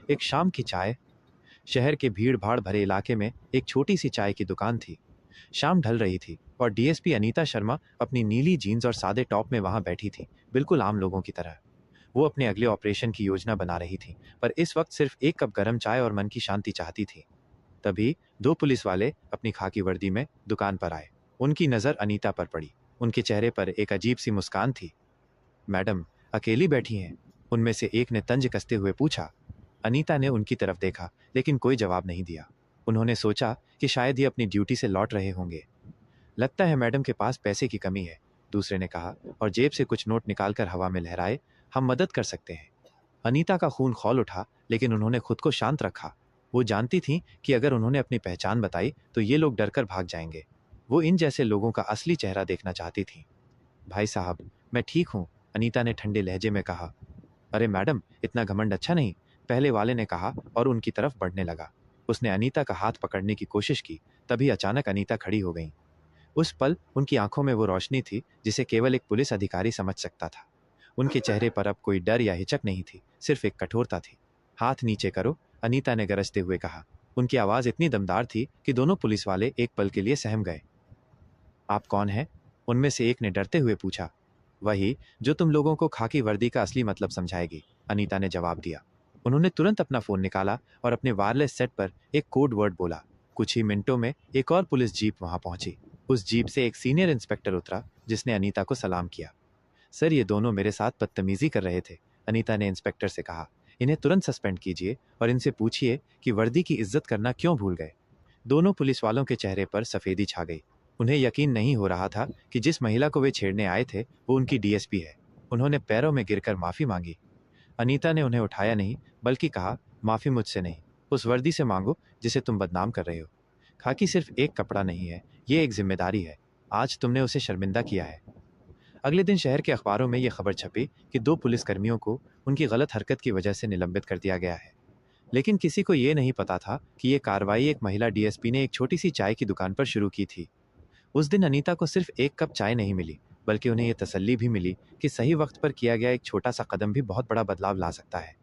एक शाम की चाय। शहर के भीड़ भाड़ भरे इलाके में एक छोटी सी चाय की दुकान थी। शाम ढल रही थी और डीएसपी अनीता शर्मा अपनी नीली जीन्स और सादे टॉप में वहां बैठी थी, बिल्कुल आम लोगों की तरह। वो अपने अगले ऑपरेशन की योजना बना रही थी, पर इस वक्त सिर्फ एक कप गर्म चाय और मन की शांति चाहती थी। तभी दो पुलिस वाले अपनी खाकी वर्दी में दुकान पर आए। उनकी नजर अनीता पर पड़ी। उनके चेहरे पर एक अजीब सी मुस्कान थी। मैडम, अकेली बैठी हैं? उनमें से एक ने तंज कसते हुए पूछा। अनीता ने उनकी तरफ देखा, लेकिन कोई जवाब नहीं दिया। उन्होंने सोचा कि शायद ये अपनी ड्यूटी से लौट रहे होंगे। लगता है मैडम के पास पैसे की कमी है, दूसरे ने कहा और जेब से कुछ नोट निकालकर हवा में लहराए। हम मदद कर सकते हैं। अनीता का खून खौल उठा, लेकिन उन्होंने खुद को शांत रखा। वो जानती थी कि अगर उन्होंने अपनी पहचान बताई तो ये लोग डरकर भाग जाएंगे। वो इन जैसे लोगों का असली चेहरा देखना चाहती थी। भाई साहब, मैं ठीक हूँ, अनीता ने ठंडे लहजे में कहा। अरे मैडम, इतना घमंड अच्छा नहीं, पहले वाले ने कहा और उनकी तरफ बढ़ने लगा। उसने अनीता का हाथ पकड़ने की कोशिश की। तभी अचानक अनीता खड़ी हो गई। उस पल उनकी आंखों में वो रोशनी थी जिसे केवल एक पुलिस अधिकारी समझ सकता था। उनके चेहरे पर अब कोई डर या हिचक नहीं थी, सिर्फ एक कठोरता थी। हाथ नीचे करो, अनीता ने गरजते हुए कहा। उनकी आवाज इतनी दमदार थी कि दोनों पुलिस वाले एक पल के लिए सहम गए। आप कौन हैं? उनमें से एक ने डरते हुए पूछा। वही जो तुम लोगों को खाकी वर्दी का असली मतलब समझाएगी, अनीता ने जवाब दिया। उन्होंने तुरंत अपना फोन निकाला और अपने वायरलेस सेट पर एक कोड वर्ड बोला। कुछ ही मिनटों में एक और पुलिस जीप वहां पहुंची। उस जीप से एक सीनियर इंस्पेक्टर उतरा, जिसने अनीता को सलाम किया। सर, ये दोनों मेरे साथ बदतमीजी कर रहे थे, अनीता ने इंस्पेक्टर से कहा। इन्हें तुरंत सस्पेंड कीजिए और इनसे पूछिए कि वर्दी की इज्जत करना क्यों भूल गए। दोनों पुलिस वालों के चेहरे पर सफेदी छा गई। उन्हें यकीन नहीं हो रहा था कि जिस महिला को वे छेड़ने आए थे वो उनकी डीएसपी है। उन्होंने पैरों में गिरकर माफी मांगी। अनीता ने उन्हें उठाया नहीं, बल्कि कहा, माफी मुझसे नहीं, उस वर्दी से मांगो जिसे तुम बदनाम कर रहे हो। खाकी सिर्फ एक कपड़ा नहीं है, ये एक जिम्मेदारी है। आज तुमने उसे शर्मिंदा किया है। अगले दिन शहर के अखबारों में यह खबर छपी कि दो पुलिसकर्मियों को उनकी गलत हरकत की वजह से निलंबित कर दिया गया है। लेकिन किसी को यह नहीं पता था कि यह कार्रवाई एक महिला डीएसपी ने एक छोटी सी चाय की दुकान पर शुरू की थी। उस दिन अनीता को सिर्फ एक कप चाय नहीं मिली, बल्कि उन्हें यह तसल्ली भी मिली कि सही वक्त पर किया गया एक छोटा सा कदम भी बहुत बड़ा बदलाव ला सकता है।